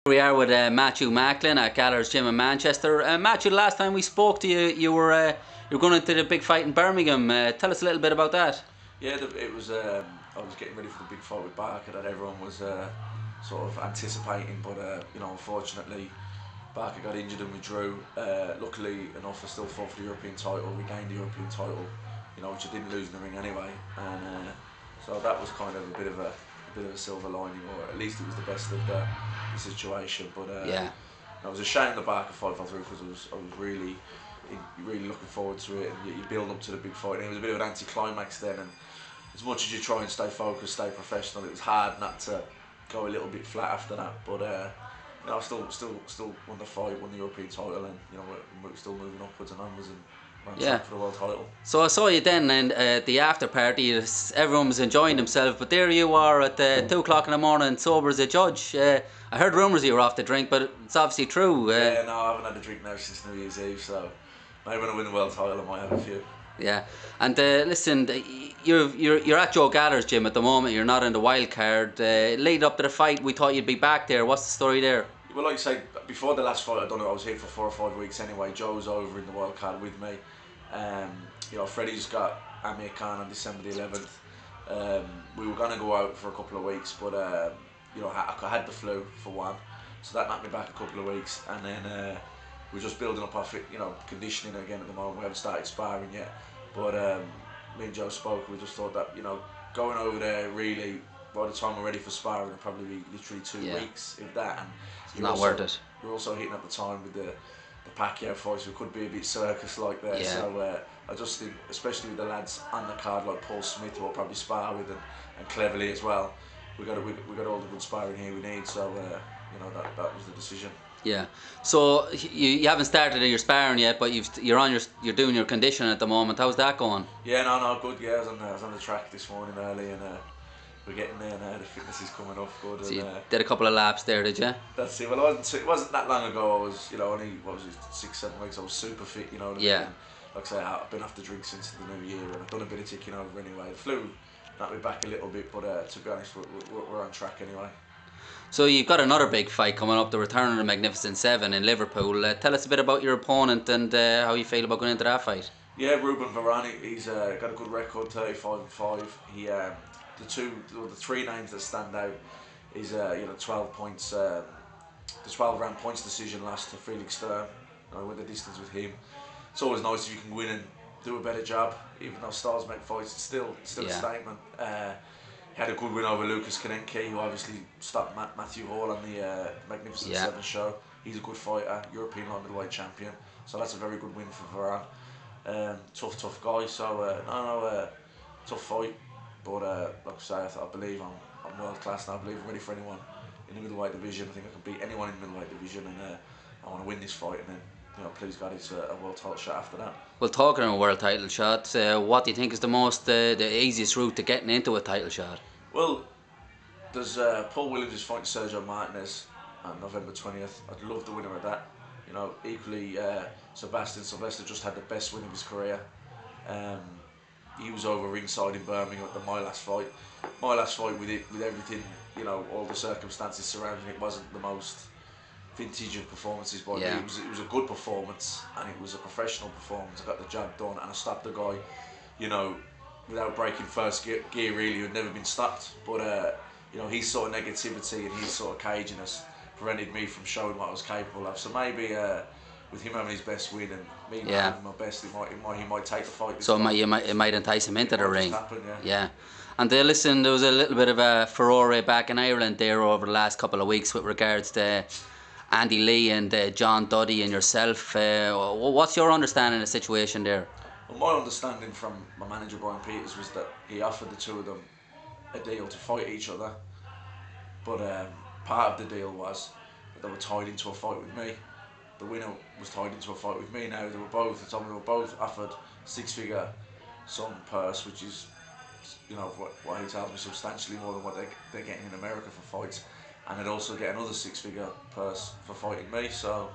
We are with Matthew Macklin at Gallagher's Gym in Manchester. Matthew, last time we spoke to you, you were going into the big fight in Birmingham. Tell us a little bit about that. Yeah, it was. I was getting ready for the big fight with Barker that everyone was sort of anticipating, but unfortunately, Barker got injured and withdrew. Luckily enough, I still fought for the European title. We gained the European title, which I didn't lose in the ring anyway, and so that was kind of a bit of a silver lining, or at least it was the best of the situation. But Yeah. I was ashamed the Barker fight fell through because I was really looking forward to it, and you build up to the big fight. And it was a bit of an anti-climax then, and as much as you try and stay focused, stay professional, it was hard not to go a little bit flat after that. But I still won the fight, won the European title, and we're still moving upwards and onwards, and we're on track for the world title. So I saw you then, and the after party, everyone was enjoying themselves, but there you are at 2 o'clock in the morning, sober as a judge. I heard rumours you were off the drink, but it's obviously true. Yeah, no, I haven't had a drink now since New Year's Eve, so maybe when I win the world title I might have a few. Yeah, and listen, you're at Joe Gallagher's gym at the moment. You're not in the wild card. Lead up to the fight, we thought you'd be back there. What's the story there? Well, like you say, before the last fight, I don't know, I was here for 4 or 5 weeks anyway. Joe was over in the wild card with me. Freddie just got Amir Khan on December the 11th. We were going to go out for a couple of weeks, but I had the flu for one, so that knocked me back a couple of weeks, and then we're just building up our conditioning again at the moment. We haven't started sparring yet, but me and Joe spoke. We just thought that going over there, really, by the time we're ready for sparring, it'll probably be literally 2 weeks, if that. And it's not worth it. We're also hitting at the time with the Pacquiao fight, so it could be a bit circus-like there. Yeah. So I just think, especially with the lads on the card like Paul Smith, who I'll probably spar with, and Cleverly as well, we got all the good sparring here we need. So that was the decision. Yeah. So you haven't started your sparring yet, but you're doing your conditioning at the moment. How's that going? Yeah, no, good. Yeah, I was on the track this morning early, and we're getting there now. The fitness is coming off good. So and, you did a couple of laps there, did you? That's it. Well, it wasn't that long ago. I was, only, what was it, 6-7 weeks. I was super fit, Yeah. Like I say, I've been off the drink since the new year, and I've done a bit of ticking over anyway. The flu knocked me back a little bit, but to be honest, we're on track anyway. So you've got another big fight coming up, the return of the Magnificent Seven in Liverpool. Tell us a bit about your opponent and how you feel about going into that fight. Yeah, Ruben Varon, he's got a good record, 35-5. He the three names that stand out is 12 points, the 12-round points decision lost to Felix Sturm. Went the distance with him. It's always nice if you can win and do a better job, even though stars make fights. It's still a statement. He had a good win over Lucas Kanenke, who obviously stopped Matthew Hall on the Magnificent Seven show. He's a good fighter, European light middleweight champion, so that's a very good win for Varon. Tough guy, so tough fight, but like I say, I believe I'm world class now. I believe I'm ready for anyone in the middleweight division. I think I can beat anyone in the middleweight division, and I want to win this fight, and then please God, it's a world title shot after that. Well, talking of a world title shot, what do you think is the easiest route to getting into a title shot? Well, there's Paul Williams is fighting Sergio Martinez on November 20th. I'd love the winner of that. Equally, Sebastian Sylvester just had the best win of his career. He was over ringside in Birmingham at my last fight. My last fight with everything, all the circumstances surrounding it wasn't the most vintage of performances by me. It was a good performance, and it was a professional performance. I got the job done, and I stopped the guy, without breaking first gear really, who had never been stopped. But his sort of negativity and his sort of caginess prevented me from showing what I was capable of. So maybe with him having his best win and me not having my best, he might take the fight. So it might entice him into the ring. Happen, yeah. And listen, there was a little bit of a furore back in Ireland there over the last couple of weeks with regards to Andy Lee and John Duddy and yourself. What's your understanding of the situation there? Well, my understanding from my manager Brian Peters was that he offered the two of them a deal to fight each other, but part of the deal was that they were tied into a fight with me. The winner was tied into a fight with me. Now they were both offered 6-figure sum purse, which is what he tells me substantially more than what they're getting in America for fights. And they'd also get another 6-figure purse for fighting me. So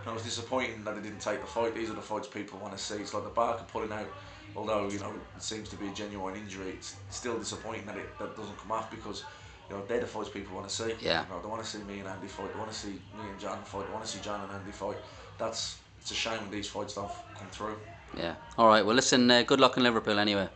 it was disappointing that they didn't take the fight. These are the fights people want to see. It's like the Barker pulling out, although it seems to be a genuine injury. It's still disappointing that that doesn't come off, because You know, they're the fights people want to see. Yeah. You know, they want to see me and Andy fight. They want to see me and John fight. They want to see John and Andy fight. It's a shame when these fights don't come through. Yeah. All right. Well, listen. Good luck in Liverpool anyway.